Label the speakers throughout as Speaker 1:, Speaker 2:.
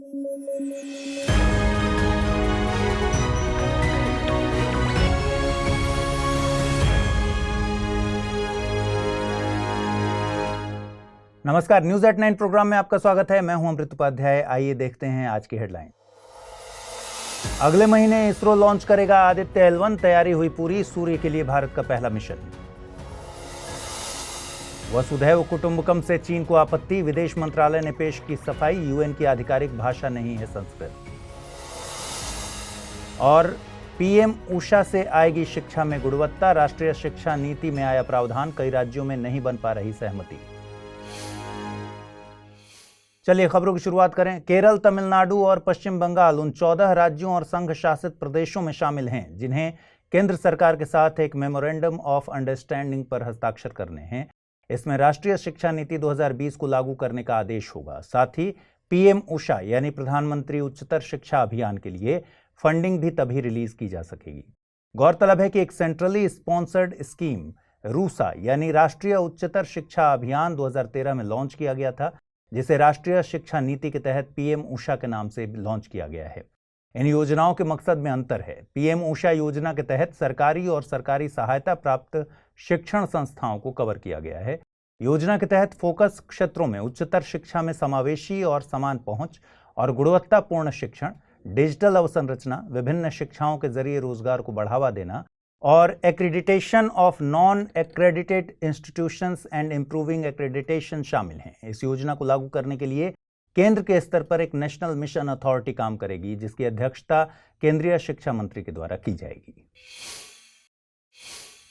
Speaker 1: नमस्कार, news at 9 programme में आपका स्वागत है। मैं हूं अमृत उपाध्याय। आइए देखते हैं आज की हेडलाइन। अगले महीने इसरो लॉन्च करेगा आदित्य L1, तैयारी हुई पूरी, सूर्य के लिए भारत का पहला मिशन। वसुधैव कुटुंबकम से चीन को आपत्ति, विदेश मंत्रालय ने पेश की सफाई, यूएन की आधिकारिक भाषा नहीं है संस्कृत। और पीएम ऊषा से आएगी शिक्षा में गुणवत्ता, राष्ट्रीय शिक्षा नीति में आया प्रावधान, कई राज्यों में नहीं बन पा रही सहमति। चलिए खबरों की शुरुआत करें। केरल, तमिलनाडु और पश्चिम बंगाल उन 14 राज्यों और संघ शासित प्रदेशों में शामिल हैं जिन्हें केंद्र सरकार के साथ एक मेमोरेंडम ऑफ अंडरस्टैंडिंग पर हस्ताक्षर करने हैं। इसमें राष्ट्रीय शिक्षा नीति 2020 को लागू करने का आदेश होगा। साथ ही पीएम ऊषा यानी प्रधानमंत्री उच्चतर शिक्षा अभियान के लिए फंडिंग भी तभी रिलीज की जा सकेगी। गौरतलब है कि एक सेंट्रली स्पॉन्सर्ड स्कीम रूसा यानी राष्ट्रीय उच्चतर शिक्षा अभियान 2013 में लॉन्च किया गया था, जिसे राष्ट्रीय शिक्षा नीति के तहत पीएम ऊषा के नाम से लॉन्च किया गया है। इन योजनाओं के मकसद में अंतर है। पीएम ऊषा योजना के तहत सरकारी और सरकारी सहायता प्राप्त शिक्षण संस्थाओं को कवर किया गया है। योजना के तहत फोकस क्षेत्रों में उच्चतर शिक्षा में समावेशी और समान पहुंच और गुणवत्तापूर्ण शिक्षण, डिजिटल अवसंरचना, विभिन्न शिक्षाओं के जरिए रोजगार को बढ़ावा देना और accreditation of non accredited institutions and improving accreditation शामिल हैं। इस योजना को लागू करने के लिए केंद्र के स्तर पर एक नेशनल मिशन अथॉरिटी काम करेगी, जिसकी अध्यक्षता केंद्रीय शिक्षा मंत्री के द्वारा की जाएगी।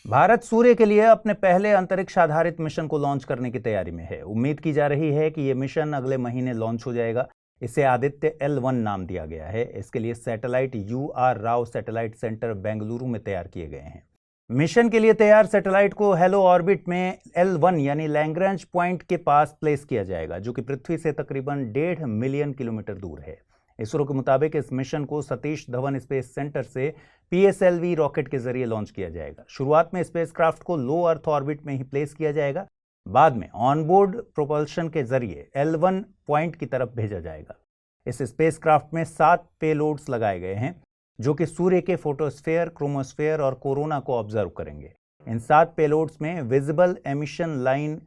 Speaker 1: भारत सूर्य के लिए अपने पहले अंतरिक्ष आधारित मिशन को लॉन्च करने की तैयारी में है। उम्मीद की जा रही है कि यह मिशन अगले महीने लॉन्च हो जाएगा। इसे आदित्य L1 नाम दिया गया है। इसके लिए satellite UR Rao satellite centre Bengaluru में तैयार किए गए हैं। मिशन के लिए तैयार सैटेलाइट को हेलो ऑर्बिट में L1 यानी लैग्रेंज पॉइंट के पास प्लेस किया जाएगा, जो कि पृथ्वी से तकरीबन 1.5 मिलियन किलोमीटर दूर है। इसरो के मुताबिक इस मिशन को सतीश धवन स्पेस सेंटर से PSLV रॉकेट के जरिए लॉन्च किया जाएगा। शुरुआत में स्पेसक्राफ्ट को लो अर्थ ऑर्बिट में ही प्लेस किया जाएगा, बाद में ऑनबोर्ड प्रोपल्शन के जरिए L1 पॉइंट की तरफ भेजा जाएगा। इस स्पेसक्राफ्ट में 7 पेलोड्स लगाए गए हैं, जो कि सूर्य के फोटोस्फेयर, क्रोमोस्फेयर और कोरोना को ऑब्जर्व करेंगे। इन 7 पेलोड्स में विजिबल एमिशन लाइन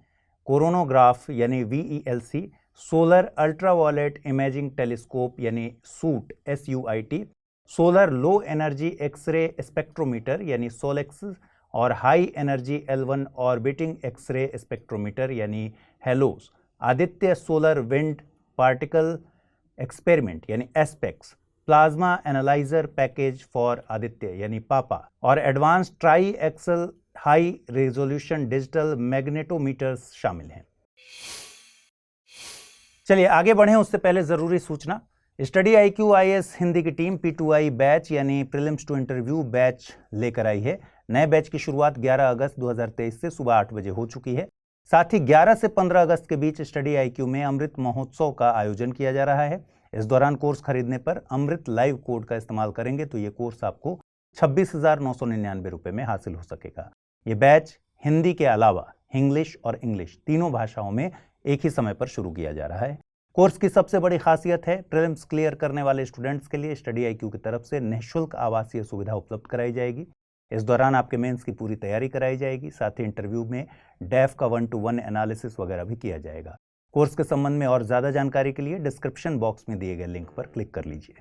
Speaker 1: कोरोनोग्राफ यानी VELC, solar ultraviolet imaging telescope यानी SUIT, solar low energy x ray spectrometer यानी SOLEX और high energy L1 orbiting x ray spectrometer यानी HELIOS, Aditya solar wind particle experiment यानी SPEX, plasma analyser package for Aditya यानी PAPA और advance tri axial high resolution digital magnetometers शामिल हैं। चलिए आगे बढ़ें, उससे पहले जरूरी सूचना। स्टडी IQ IAS हिंदी की टीम P2I बैच यानी प्रीलिम्स टू इंटरव्यू बैच लेकर आई है। नए बैच की शुरुआत 11 अगस्त 2023 से सुबह 8 बजे हो चुकी है। साथ ही 11 से 15 अगस्त के बीच स्टडी IQ में अमृत महोत्सव का आयोजन किया जा रहा है। इस दौरान कोर्स खरीदने पर अमृत लाइव कोड का इस्तेमाल करेंगे तो ये कोर्स आपको 26,999 रुपए में हासिल हो सकेगा। ये बैच हिंदी के अलावा इंग्लिश और इंग्लिश तीनों भाषाओं में एक ही समय पर शुरू किया जा रहा है। कोर्स की सबसे बड़ी खासियत है, प्रीलिम्स क्लियर करने वाले स्टूडेंट्स के लिए स्टडी IQ की तरफ से निःशुल्क आवासीय सुविधा उपलब्ध कराई जाएगी। इस दौरान आपके मेंस की पूरी तैयारी कराई जाएगी। साथ ही इंटरव्यू में डेफ का 1-to-1 एनालिसिस वगैरह भी किया जाएगा। कोर्स के संबंध में और ज्यादा जानकारी के लिए डिस्क्रिप्शन बॉक्स में दिए गए लिंक पर क्लिक कर लीजिए।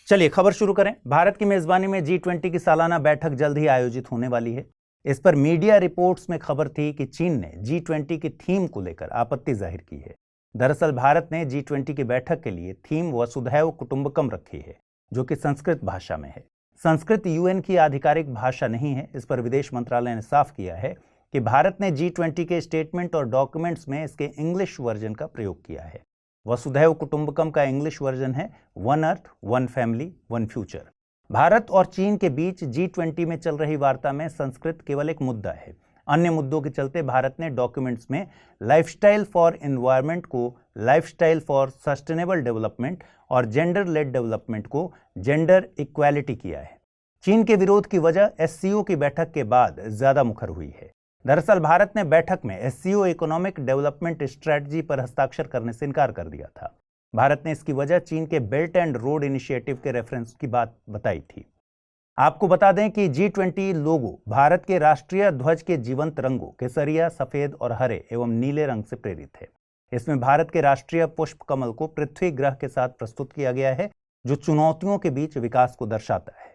Speaker 1: चलिए खबर शुरू करें। भारत की मेजबानी में G20 की सालाना बैठक जल्द ही आयोजित होने वाली है। इस पर मीडिया रिपोर्ट्स में खबर थी कि चीन ने G20 की थीम को लेकर आपत्ति जाहिर की है। दरअसल भारत ने G20 की बैठक के लिए थीम वसुधैव कुटुंबकम रखी है, जो कि संस्कृत भाषा में है। संस्कृत यूएन की आधिकारिक भाषा नहीं है। इस पर विदेश मंत्रालय ने साफ किया है कि भारत ने G20 के स्टेटमेंट और डॉक्यूमेंट्स में इसके इंग्लिश वर्जन का प्रयोग किया है। वसुधैव कुटुंबकम का इंग्लिश वर्जन है 1 अर्थ 1 फैमिली 1 फ्यूचर। भारत और चीन के बीच G20 में चल रही वार्ता में संस्कृत केवल एक मुद्दा है। अन्य मुद्दों के चलते भारत ने डॉक्यूमेंट्स में लाइफस्टाइल फॉर एनवायरनमेंट को लाइफस्टाइल फॉर सस्टेनेबल डेवलपमेंट और जेंडर लेड डेवलपमेंट को जेंडर इक्वालिटी किया है। चीन के विरोध की वजह SCO की बैठक के बाद ज्यादा मुखर हुई है। दरअसल भारत ने बैठक में एससीओ इकोनॉमिक डेवलपमेंट स्ट्रेटजी पर हस्ताक्षर करने से इनकार कर दिया था। भारत ने इसकी वजह चीन के बेल्ट एंड रोड इनिशिएटिव के रेफरेंस की बात बताई थी। आपको बता दें कि G20 लोगो भारत के राष्ट्रीय ध्वज के जीवंत रंगों केसरिया, सफेद और हरे एवं नीले रंग से प्रेरित है। इसमें भारत के राष्ट्रीय पुष्प कमल को पृथ्वी ग्रह के साथ प्रस्तुत किया गया है, जो चुनौतियों के बीच विकास को दर्शाता है।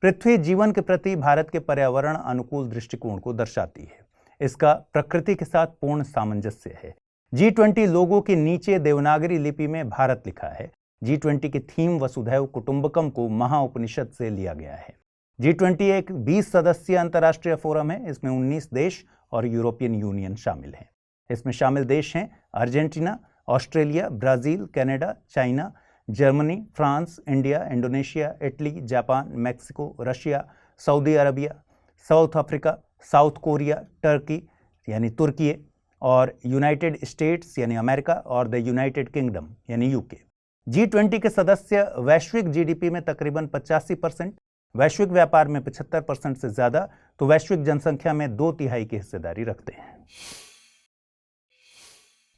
Speaker 1: पृथ्वी जीवन के प्रति भारत के पर्यावरण अनुकूल दृष्टिकोण को दर्शाती है। इसका प्रकृति के साथ पूर्ण सामंजस्य है। G20 लोगो के नीचे देवनागरी लिपि में भारत लिखा है। G20 की थीम वसुधैव कुटुंबकम को महाउपनिषद से लिया गया है। G20 एक 20 सदस्यीय अंतर्राष्ट्रीय फोरम है। इसमें 19 देश और यूरोपियन यूनियन शामिल हैं। इसमें शामिल देश हैं Argentina, Australia, Brazil, Canada, China, Germany, France, India, Indonesia, Italy, Japan, Mexico, Russia, Saudi Arabia, south Africa, south Korea, Turkey यानी तुर्की और यूनाइटेड स्टेट्स यानी अमेरिका और द यूनाइटेड किंगडम यानी यूके। G20 के सदस्य वैश्विक जीडीपी में तकरीबन 85%, वैश्विक व्यापार में 75% से ज्यादा, तो वैश्विक जनसंख्या में 2/3 की हिस्सेदारी रखते हैं।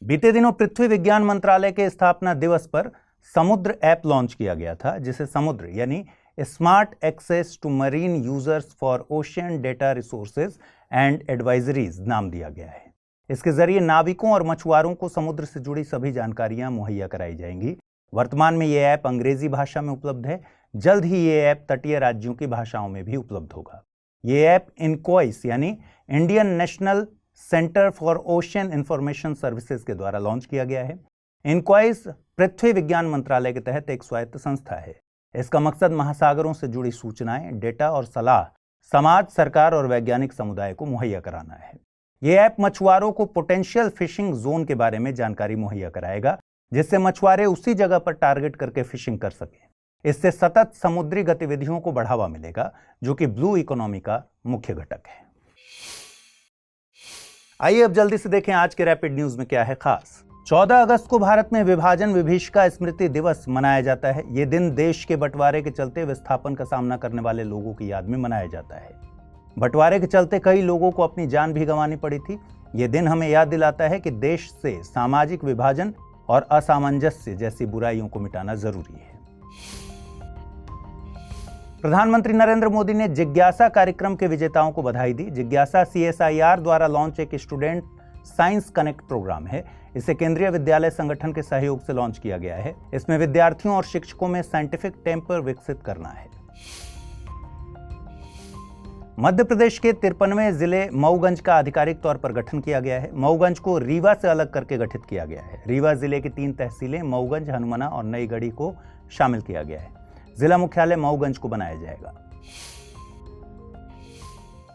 Speaker 1: बीते दिनों पृथ्वी विज्ञान मंत्रालय के स्थापना दिवस पर समुद्र ऐप लॉन्च किया गया था, जिसे समुद्र यानी smart access to marine users for ocean data resources and advisories नाम दिया गया है। इसके जरिए नाविकों और मछुआरों को समुद्र से जुड़ी सभी जानकारियां मुहैया कराई जाएंगी। वर्तमान में यह ऐप अंग्रेजी भाषा में उपलब्ध है। जल्द ही ये ऐप तटीय राज्यों की भाषाओं में भी उपलब्ध होगा। ये ऐप इनक्वाइस यानी Indian national centre for ocean information services के द्वारा लॉन्च किया गया है। इनक्वाइस पृथ्वी विज्ञान मंत्रालय के तहत एक स्वायत्त संस्था है। इसका मकसद महासागरों से जुड़ी सूचनाएं, डेटा और सलाह समाज, सरकार और वैज्ञानिक समुदाय को मुहैया कराना है। यह ऐप मछुआरों को पोटेंशियल फिशिंग जोन के बारे में जानकारी मुहैया कराएगा, जिससे मछुआरे उसी जगह पर टारगेट करके फिशिंग कर सकें। इससे सतत समुद्री गतिविधियों को बढ़ावा मिलेगा, जो कि ब्लू इकोनॉमी का मुख्य घटक है। आइए अब जल्दी से देखें आज के रैपिड न्यूज में क्या है खास। 14 अगस्त को भारत में विभाजन विभीषिका स्मृति दिवस मनाया जाता है। ये दिन देश के बंटवारे के चलते विस्थापन का सामना करने वाले लोगों की याद में मनाया जाता है। बंटवारे के चलते कई लोगों को अपनी जान भी गंवानी पड़ी थी। ये दिन हमें याद दिलाता है कि देश से सामाजिक विभाजन और असामंजस्य जैसी बुराइयों को मिटाना जरूरी है। प्रधानमंत्री नरेंद्र मोदी ने जिज्ञासा कार्यक्रम के विजेताओं को बधाई दी। जिज्ञासा CSIR द्वारा लॉन्च एक स्टूडेंट साइंस कनेक्ट प्रोग्राम है। इसे केंद्रीय विद्यालय संगठन के सहयोग से लॉन्च किया गया है। इसमें विद्यार्थियों और शिक्षकों में साइंटिफिक टेम्पर विकसित करना है। मध्य प्रदेश के 53वें जिले मऊगंज का आधिकारिक तौर पर गठन किया गया है। मऊगंज को रीवा से अलग करके गठित किया गया है। रीवा जिले की 3 तहसीलें मऊगंज, हनुमाना और नई गढ़ी को शामिल किया गया है। जिला मुख्यालय मऊगंज को बनाया जाएगा।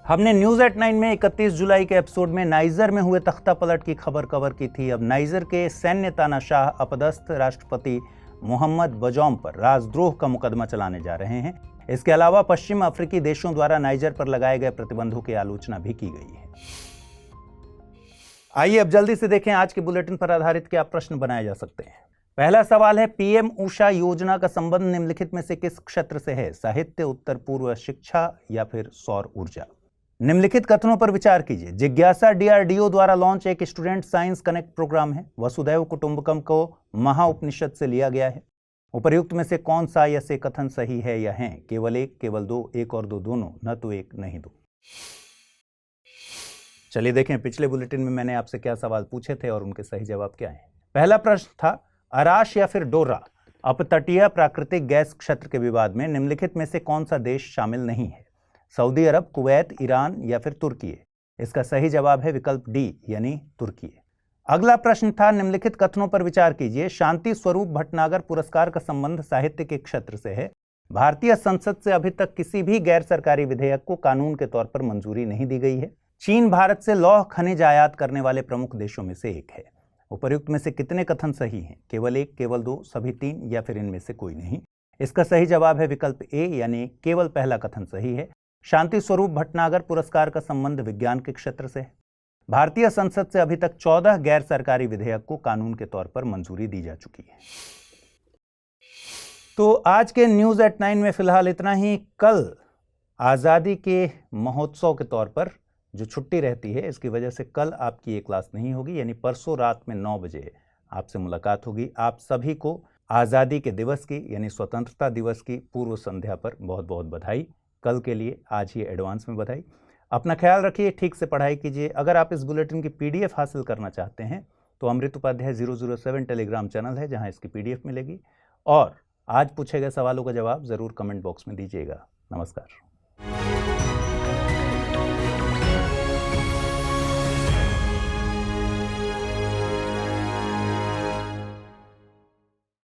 Speaker 1: हमने न्यूज एट 9 में 31 जुलाई के एपिसोड में नाइजर में हुए तख्ता पलट की खबर कवर की थी। अब नाइजर के सैन्य तानाशाह अपदस्थ राष्ट्रपति मोहम्मद बजौम पर राजद्रोह का मुकदमा चलाने जा रहे हैं। इसके अलावा पश्चिम अफ्रीकी देशों द्वारा नाइजर पर लगाए गए प्रतिबंधों की आलोचना भी की गई है। आइए अब जल्दी से देखें आज के बुलेटिन पर आधारित क्या प्रश्न बनाए जा सकते हैं। पहला सवाल है, PM ऊषा योजना का संबंध निम्नलिखित में से किस क्षेत्र से है? साहित्य, उत्तर पूर्व शिक्षा या फिर सौर ऊर्जा? निम्नलिखित कथनों पर विचार कीजिए। जिज्ञासा DRDO द्वारा लॉन्च एक स्टूडेंट साइंस कनेक्ट प्रोग्राम है। वसुधैव कुटुंबकम को महाउपनिषद से लिया गया है। उपर्युक्त में से कौन सा या से कथन सही है या हैं? केवल एक, केवल दो, एक और दो दोनों, न तो एक नहीं दो। चलिए देखें पिछले बुलेटिन में मैंने आपसे क्या सवाल पूछे थे और उनके सही जवाब क्या हैं। पहला प्रश्न था, अराश या फिर डोरा अपतटीय प्राकृतिक गैस क्षेत्र के विवाद में निम्नलिखित में से कौन सा देश शामिल नहीं है? सऊदी अरब, कुवैत, ईरान या फिर तुर्की? इसका सही जवाब है विकल्प डी यानी तुर्की। अगला प्रश्न था, निम्नलिखित कथनों पर विचार कीजिए। शांति स्वरूप भटनागर पुरस्कार का संबंध साहित्य के क्षेत्र से है। भारतीय संसद से अभी तक किसी भी गैर सरकारी विधेयक को कानून के तौर पर मंजूरी नहीं दी गई है। चीन भारत से लौह खनिज आयात करने वाले प्रमुख देशों में से एक है। उपर्युक्त में से कितने कथन सही हैं? केवल एक, केवल दो, सभी तीन या फिर इनमें से कोई नहीं? इसका सही जवाब है विकल्प ए यानी केवल पहला कथन सही है। शांति स्वरूप भटनागर पुरस्कार का संबंध विज्ञान के क्षेत्र से है। भारतीय संसद से अभी तक 14 गैर सरकारी विधेयक को कानून के तौर पर मंजूरी दी जा चुकी है। तो आज के न्यूज एट 9 में फिलहाल इतना ही। कल आजादी के महोत्सव के तौर पर जो छुट्टी रहती है इसकी वजह से कल आपकी ये क्लास नहीं होगी, यानी परसों रात में 9 बजे आपसे मुलाकात होगी। आप सभी को आज़ादी के दिवस की यानी स्वतंत्रता दिवस की पूर्व संध्या पर बहुत बहुत बधाई। कल के लिए आज ही एडवांस में बधाई। अपना ख्याल रखिए, ठीक से पढ़ाई कीजिए। अगर आप इस बुलेटिन की PDF हासिल करना चाहते हैं तो अमृत उपाध्याय 007 टेलीग्राम चैनल है जहां इसकी PDF मिलेगी। और आज पूछे गए सवालों का जवाब ज़रूर कमेंट बॉक्स में दीजिएगा। नमस्कार।